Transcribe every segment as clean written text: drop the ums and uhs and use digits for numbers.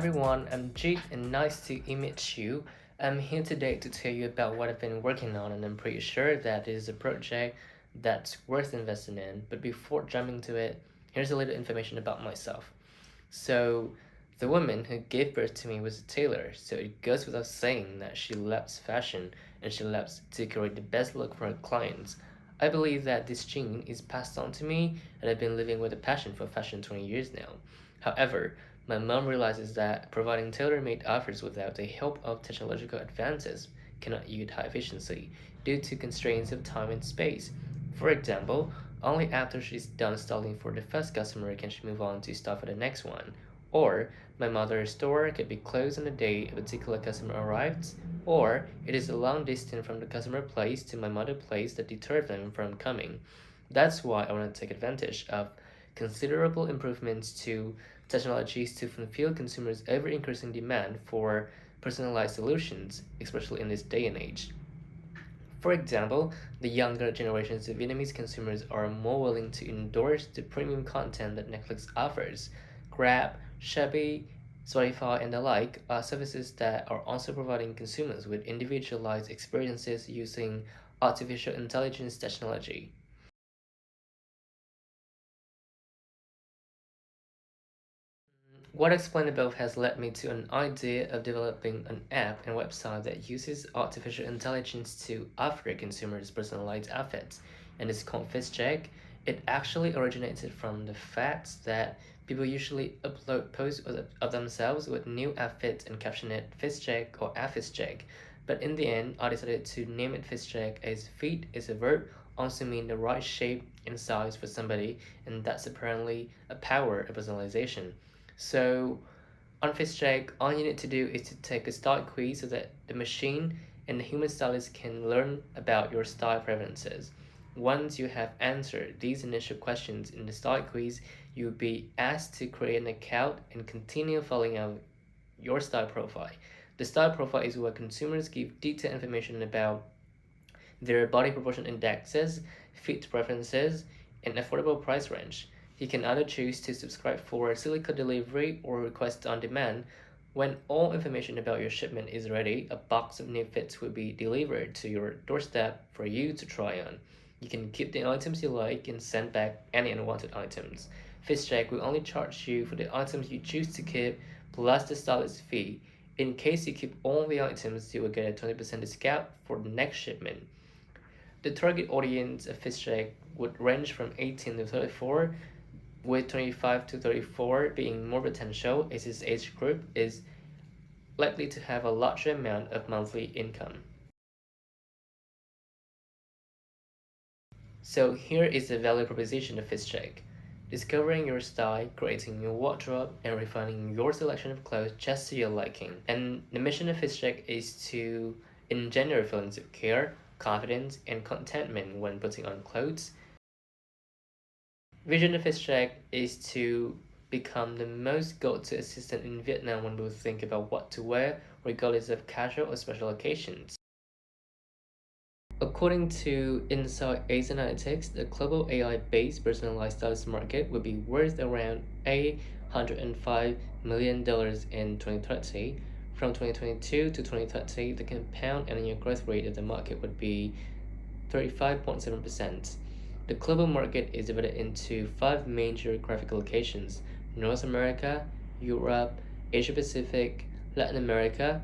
everyone, I'm Jade and nice to meet you. I'm here today to tell you about what I've been working on, and I'm pretty sure that is a project that's worth investing in. But before jumping to it, here's a little information about myself. So, the woman who gave birth to me was a tailor, so it goes without saying that she loves fashion and she loves to create the best look for her clients. I believe that this gene is passed on to me, and I've been living with a passion for fashion 20 years now. However, my mom realizes that providing tailor-made offers without the help of technological advances cannot yield high efficiency due to constraints of time and space. For example, only after she's done styling for the first customer can she move on to style for the next one. Or, my mother's store could be closed on the day a particular customer arrives, or it is a long distance from the customer place to my mother's place that deters them from coming. That's why I want to take advantage of considerable improvements to technologies to fulfill consumers' ever increasing demand for personalized solutions, especially in this day and age. For example, the younger generations of Vietnamese consumers are more willing to endorse the premium content that Netflix offers. Grab, Shopee, Spotify, and the like are services that are also providing consumers with individualized experiences using artificial intelligence technology. What explained above has led me to an idea of developing an app and website that uses artificial intelligence to offer consumers personalized outfits, and it's called FishCheck. It actually originated from the fact that people usually upload posts of themselves with new outfits and caption it FishCheck or AFishCheck. But in the end, I decided to name it FishCheck as feet is a verb, also mean the right shape and size for somebody, and that's apparently a power of personalization. So on FaceCheck, all you need to do is to take a style quiz so that the machine and the human stylist can learn about your style preferences. Once you have answered these initial questions in the style quiz, you'll be asked to create an account and continue filling out your style profile. The style profile is where consumers give detailed information about their body proportion indexes, fit preferences, and affordable price range. You can either choose to subscribe for Silica delivery or request on demand. When all information about your shipment is ready, a box of new fits will be delivered to your doorstep for you to try on. You can keep the items you like and send back any unwanted items. FishCheck will only charge you for the items you choose to keep plus the stylist fee. In case you keep all the items, you will get a 20% discount for the next shipment. The target audience of FishCheck would range from 18 to 34, with 25 to 34 being more potential as this age group is likely to have a larger amount of monthly income. So here is the value proposition of FishCheck. Discovering your style, creating your wardrobe, and refining your selection of clothes just to your liking. And the mission of FishCheck is to engender feelings of care, confidence, and contentment when putting on clothes. Vision of FishCheck is to become the most go-to assistant in Vietnam when we think about what to wear, regardless of casual or special occasions. According to Insight Ace Analytics, the global AI-based personalized stylist market will be worth around $805 million in 2030. From 2022 to 2030, the compound annual growth rate of the market would be 35.7%. The global market is divided into five major geographical locations: North America, Europe, Asia Pacific, Latin America,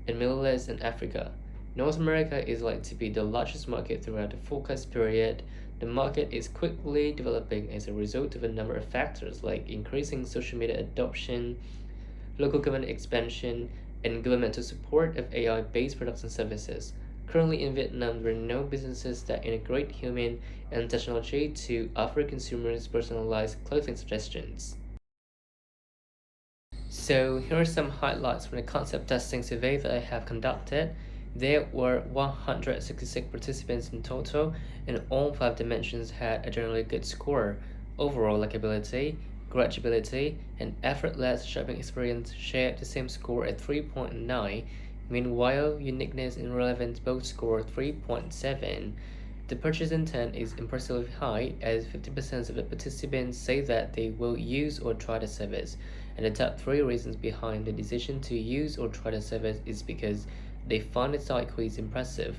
and Middle East and Africa. North America is likely to be the largest market throughout the forecast period. The market is quickly developing as a result of a number of factors like increasing social media adoption, local government expansion, and governmental support of AI-based products and services. Currently in Vietnam, there are no businesses that integrate human and technology to offer consumers personalized clothing suggestions. So here are some highlights from the concept testing survey that I have conducted. There were 166 participants in total, and all five dimensions had a generally good score. Overall likability, graduability, and effortless shopping experience shared the same score at 3.9. Meanwhile, uniqueness and relevance both scored 3.7. The purchase intent is impressively high, as 50% of the participants say that they will use or try the service, And the top three reasons behind the decision to use or try the service is because they find the site quiz impressive.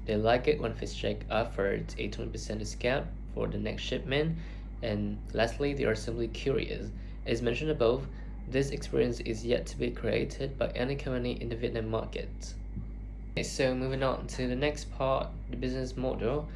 They like it when FishCheck offered a 20% discount for the next shipment. And lastly, they are simply curious. As mentioned above, this experience is yet to be created by any company in the Vietnam market. Okay, so moving on to the next part, the business model.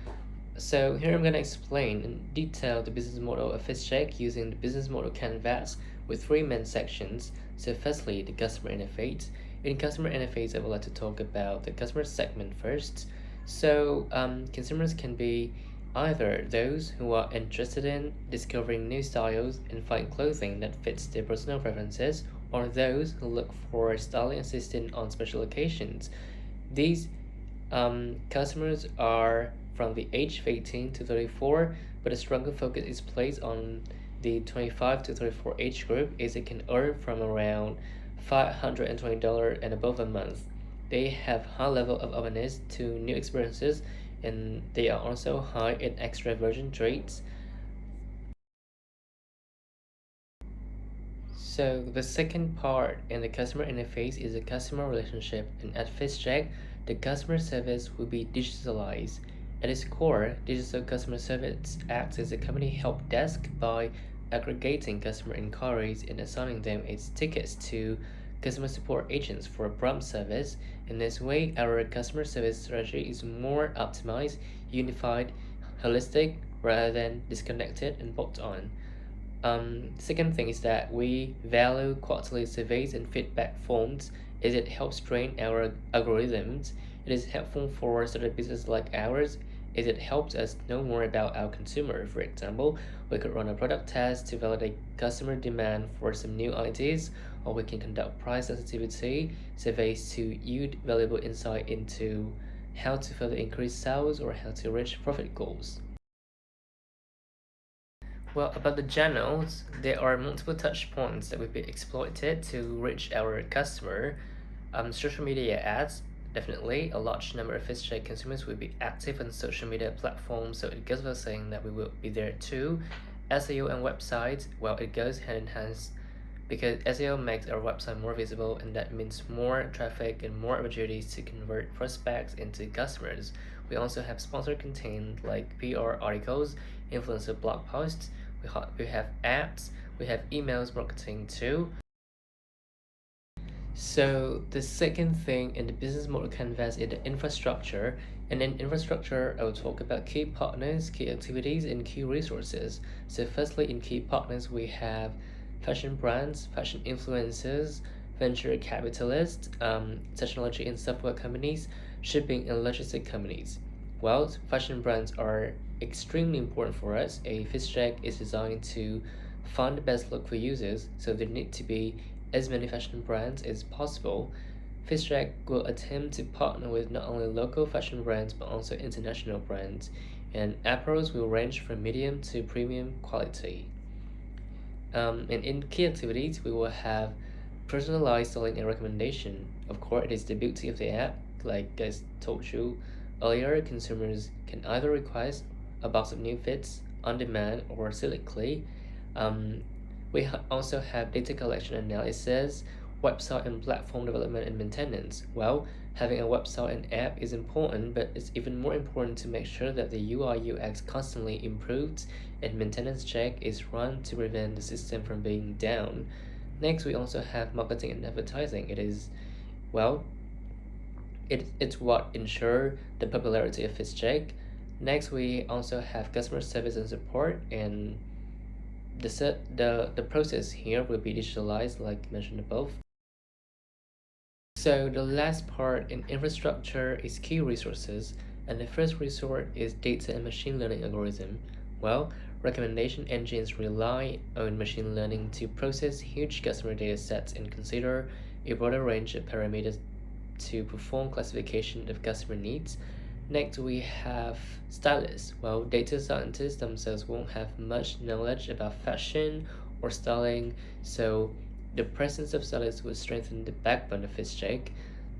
So here I'm going to explain in detail the business model of FishCheck using the business model canvas with three main sections. So firstly, the customer interface. In customer interface, I would like to talk about the customer segment first. So consumers can be either those who are interested in discovering new styles and find clothing that fits their personal preferences, or those who look for styling assistance on special occasions. These customers are from the age of 18 to 34, but a stronger focus is placed on the 25 to 34 age group as it can earn from around $520 and above a month. They have high level of openness to new experiences and they are also high in extraversion traits. So the second part in the customer interface is the customer relationship, and at FishCheck, the customer service will be digitalized. At its core, digital customer service acts as a company help desk by aggregating customer inquiries and assigning them its tickets to customer support agents for prompt service. In this way, our customer service strategy is more optimized, unified, holistic, rather than disconnected and bolt on. Second thing is that we value quarterly surveys and feedback forms as it helps train our algorithms. It is helpful for startup business like ours as it helps us know more about our consumer. For example, we could run a product test to validate customer demand for some new ideas, or we can conduct price sensitivity surveys to yield valuable insight into how to further increase sales or how to reach profit goals. Well, about the channels, there are multiple touch points that will be exploited to reach our customer. Social media ads, definitely. A large number of FishCheck consumers will be active on social media platforms, so it goes without saying that we will be there too. SEO and websites, well, it goes hand in hand because SEO makes our website more visible, and that means more traffic and more opportunities to convert prospects into customers. We also have sponsored content like PR articles, influencer blog posts, we have apps, we have emails marketing too. So the second thing in the business model canvas is the infrastructure. And in infrastructure, I will talk about key partners, key activities, and key resources. So firstly, in key partners, we have fashion brands, fashion influencers, venture capitalists, technology and software companies, shipping and logistic companies. Well, fashion brands are extremely important for us. A FishCheck is designed to find the best look for users, so there need to be as many fashion brands as possible. FishCheck will attempt to partner with not only local fashion brands but also international brands, and apparels will range from medium to premium quality. And in key activities, we will have personalized selling and recommendation. Of course, it is the beauty of the app. Like I told you earlier, consumers can either request a box of new fits on demand or selectly. Um, we also have data collection analysis, website and platform development and maintenance. Well, having a website and app is important, but it's even more important to make sure that the UI UX constantly improves and maintenance check is run to prevent the system from being down. Next, we also have marketing and advertising. Well, it's what ensure the popularity of FishCheck. Next, we also have customer service and support, and the process here will be digitalized like mentioned above. So the last part in infrastructure is key resources, and the first resort is data and machine learning algorithm. Well, recommendation engines rely on machine learning to process huge customer data sets and consider a broader range of parameters to perform classification of customer needs. Next, we have stylists. Well, data scientists themselves won't have much knowledge about fashion or styling, so the presence of stylists will strengthen the backbone of FishCheck.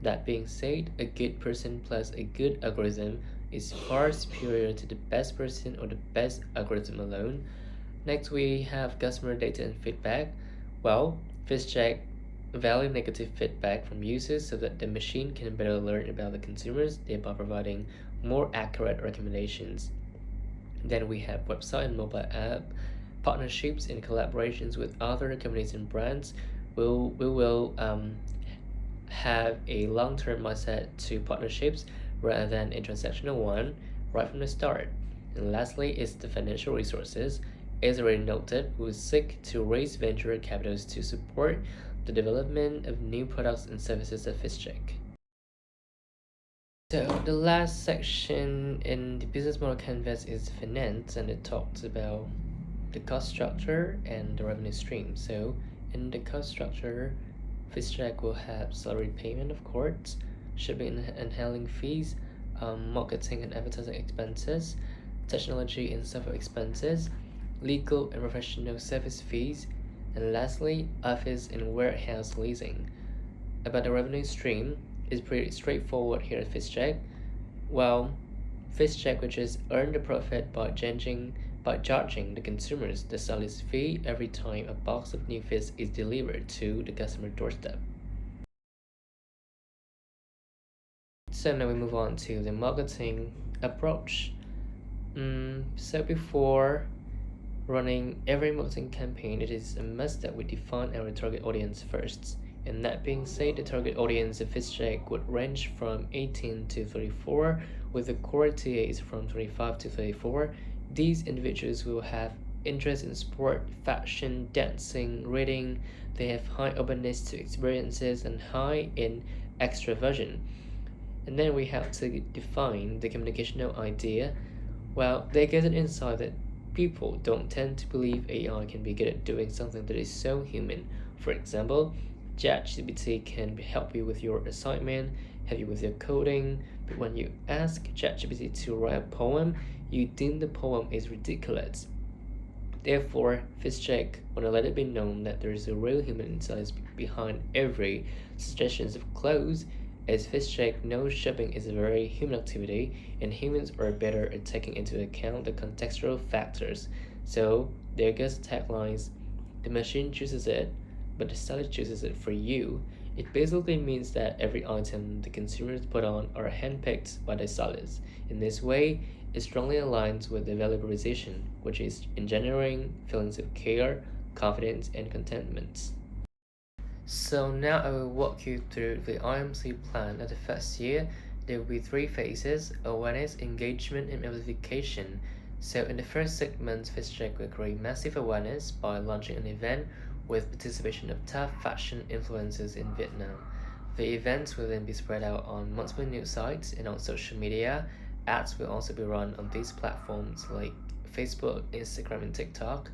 That being said, a good person plus a good algorithm is far superior to the best person or the best algorithm alone. Next, we have customer data and feedback. Well, FishCheck value negative feedback from users so that the machine can better learn about the consumers, thereby providing more accurate recommendations. Then we have website and mobile app partnerships and collaborations with other companies and brands. We will have a long-term mindset to partnerships rather than a transactional one right from the start. And lastly is the financial resources. As already noted, we will seek to raise venture capitals to support the development of new products and services at FishCheck. So the last section in the business model canvas is finance, and it talks about the cost structure and the revenue stream. So in the cost structure, FishCheck will have salary payment, of course, shipping and handling fees, marketing and advertising expenses, technology and software expenses, legal and professional service fees, and lastly, office and warehouse leasing. About the revenue stream, is pretty straightforward here at FishCheck. Well, FishCheck which is earn the profit by charging the consumers the sales fee every time a box of new fish is delivered to the customer doorstep. So now we move on to the marketing approach. So before running every marketing campaign, it is a must that we define our target audience first. And that being said, the target audience of FishCheck would range from 18 to 34, with the core TAs from 25 to 34. These individuals will have interest in sport, fashion, dancing, reading. They have high openness to experiences and high in extraversion. And then we have to define the communicational idea. Well, they get an insight that people don't tend to believe AI can be good at doing something that is so human. For example, ChatGPT can help you with your assignment, help you with your coding, but when you ask ChatGPT to write a poem, you deem the poem is ridiculous. Therefore, FishCheck want to let it be known that there is a real human intelligence behind every suggestion of clothes, as FishCheck knows shopping is a very human activity and humans are better at taking into account the contextual factors. So there goes the taglines. The machine chooses it, but the seller chooses it for you. It basically means that every item the consumers put on are handpicked by the sellers. In this way, it strongly aligns with the value proposition, which is engendering feelings of care, confidence, and contentment. So now I will walk you through the IMC plan of the first year. There will be three phases: awareness, engagement, and amplification. So in the first segment, FishCheck will create massive awareness by launching an event with participation of top fashion influencers in Vietnam. The events will then be spread out on multiple news sites and on social media. Ads will also be run on these platforms like Facebook, Instagram, and TikTok.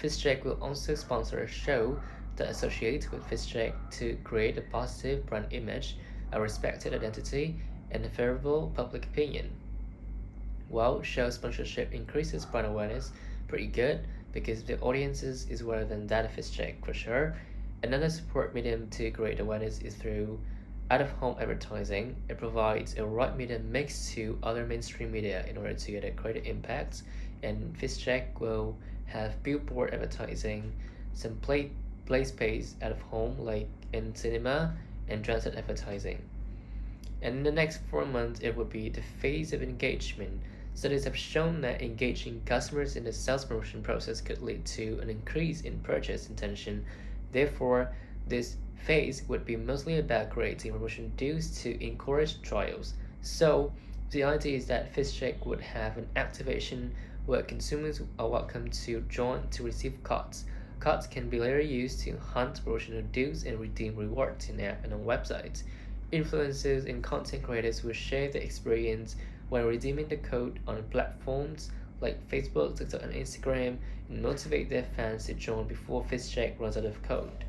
FishCheck will also sponsor a show that associates with FishCheck to create a positive brand image, a respected identity, and a favorable public opinion. While show sponsorship increases brand awareness pretty good because the audiences is rather than that of FishCheck for sure. Another support medium to create awareness is through out-of-home advertising. It provides a right medium mixed to other mainstream media in order to get a greater impact. And FishCheck will have billboard advertising, some play space out of home like in cinema, and transit advertising. And in the next 4 months, it will be the phase of engagement. Studies have shown that engaging customers in the sales promotion process could lead to an increase in purchase intention. Therefore, this phase would be mostly about creating promotion deals to encourage trials. So, the idea is that FishCheck would have an activation where consumers are welcome to join to receive cards. Cards can be later used to hunt promotional deals and redeem rewards in app and on websites. Influencers and content creators will share the experience when redeeming the code on platforms like Facebook, TikTok, and Instagram and motivate their fans to join before FishCheck runs out of code.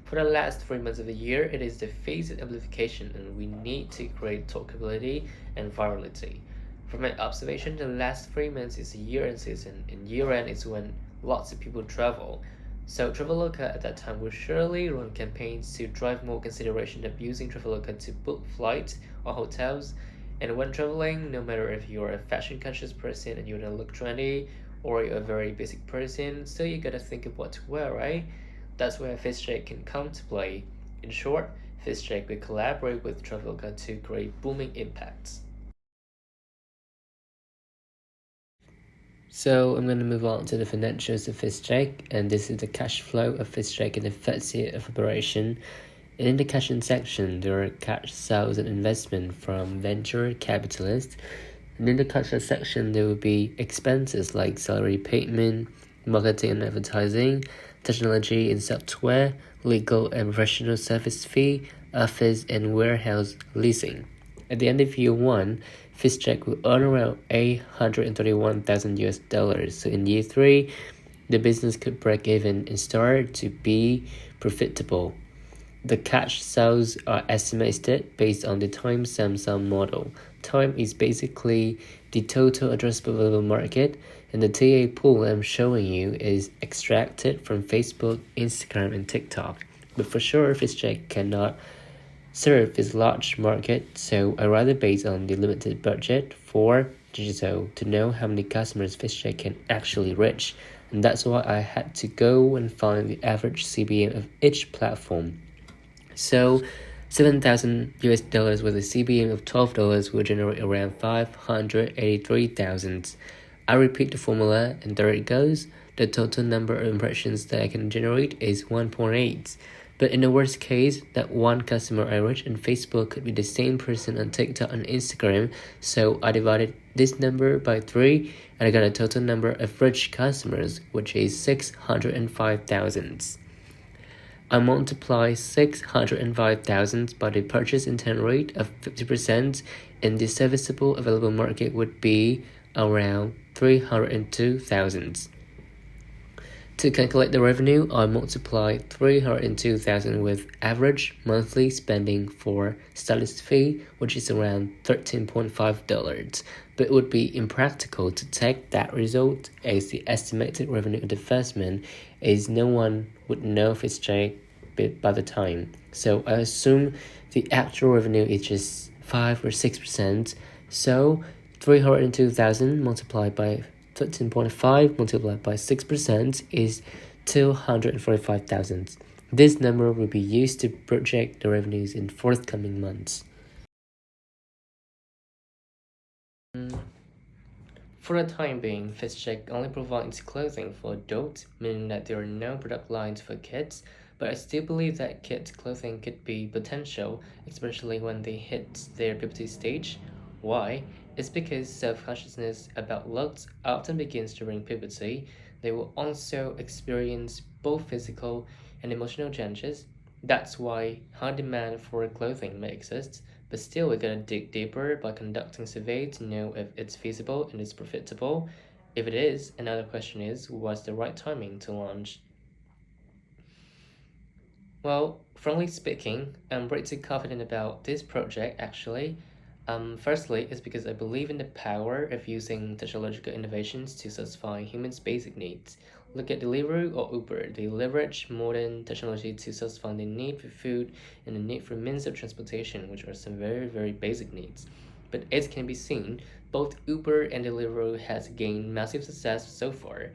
For the last 3 months of the year, it is the phase of amplification and we need to create talkability and virality. From my observation, the last 3 months is a year-end season, and year-end is when lots of people travel. So Traveloka at that time will surely run campaigns to drive more consideration of using Traveloka to book flights or hotels. And when traveling, no matter if you're a fashion conscious person and you want to look trendy or you're a very basic person, still you gotta think of what to wear, right? That's where FishJet can come to play. In short, FishJet will collaborate with Travelga to create booming impacts. So I'm going to move on to the financials of FishJet, and this is the cash flow of FishJet in the first year of operation. And in the cash in section, there are cash sales and investment from venture capitalists. And in the cash out section, there will be expenses like salary payment, marketing and advertising, technology and software, legal and professional service fee, office and warehouse leasing. At the end of year one, FishJet will earn around $831,000. So in year three, the business could break even and start to be profitable. The cash sales are estimated based on the time sum model. Time is basically the total addressable available market, and the TA pool I'm showing you is extracted from Facebook, Instagram, and TikTok. But for sure, FishJet cannot serve this large market, so I rather base on the limited budget for digital to know how many customers FishJet can actually reach. And that's why I had to go and find the average CBM of each platform. So $7,000 with a CBM of $12 will generate around 583,000. I repeat the formula and there it goes. The total number of impressions that I can generate is 1.8. But in the worst case, that one customer I reach on Facebook could be the same person on TikTok and Instagram. So I divided this number by 3 and I got a total number of rich customers, which is 605,000. I multiply 605,000 by the purchase intent rate of 50%, and the serviceable available market would be around 302,000. To calculate the revenue, I multiply 302,000 with average monthly spending for stylist fee, which is around $13.5. But it would be impractical to take that result as the estimated revenue of the first month, as no one would know if it's J by the time. So I assume the actual revenue is just 5 or 6%. So 302,000 multiplied by 13.5 multiplied by 6% is 245,000. This number will be used to project the revenues in forthcoming months. For the time being, FishJet only provides clothing for adults, meaning that there are no product lines for kids, but I still believe that kids' clothing could be potential, especially when they hit their puberty stage. Why? It's because self-consciousness about looks often begins during puberty. They will also experience both physical and emotional changes. That's why high demand for clothing may exist, but still we gotta dig deeper by conducting survey to know if it's feasible and it's profitable. If it is, another question is, what's the right timing to launch? Well, frankly speaking, I'm pretty confident about this project actually. Firstly, it's because I believe in the power of using technological innovations to satisfy humans' basic needs. Look at Deliveroo or Uber. They leverage modern technology to satisfy the need for food and the need for means of transportation, which are some very, very basic needs. But as can be seen, both Uber and Deliveroo has gained massive success so far.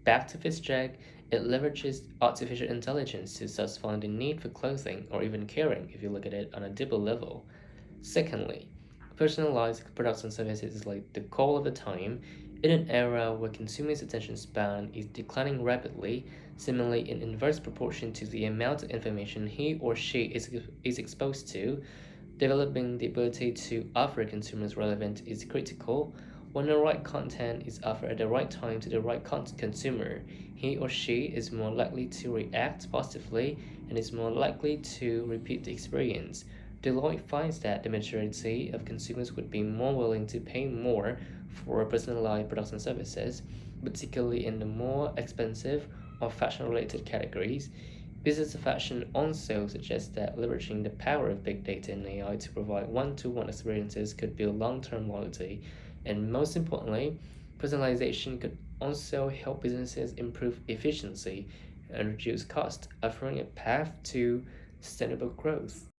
Back to FishJet, it leverages artificial intelligence to satisfy the need for clothing or even caring if you look at it on a deeper level. Secondly, personalized products and services is like the call of the time. In an era where consumers' attention span is declining rapidly, similarly in inverse proportion to the amount of information he or she is exposed to, developing the ability to offer consumers relevant is critical. When the right content is offered at the right time to the right consumer, he or she is more likely to react positively and is more likely to repeat the experience. Deloitte finds that the majority of consumers would be more willing to pay more for personalized products and services, particularly in the more expensive or fashion related categories. Business of fashion also suggests that leveraging the power of big data and AI to provide one to one experiences could build long term loyalty. And most importantly, personalization could also help businesses improve efficiency and reduce cost, offering a path to sustainable growth.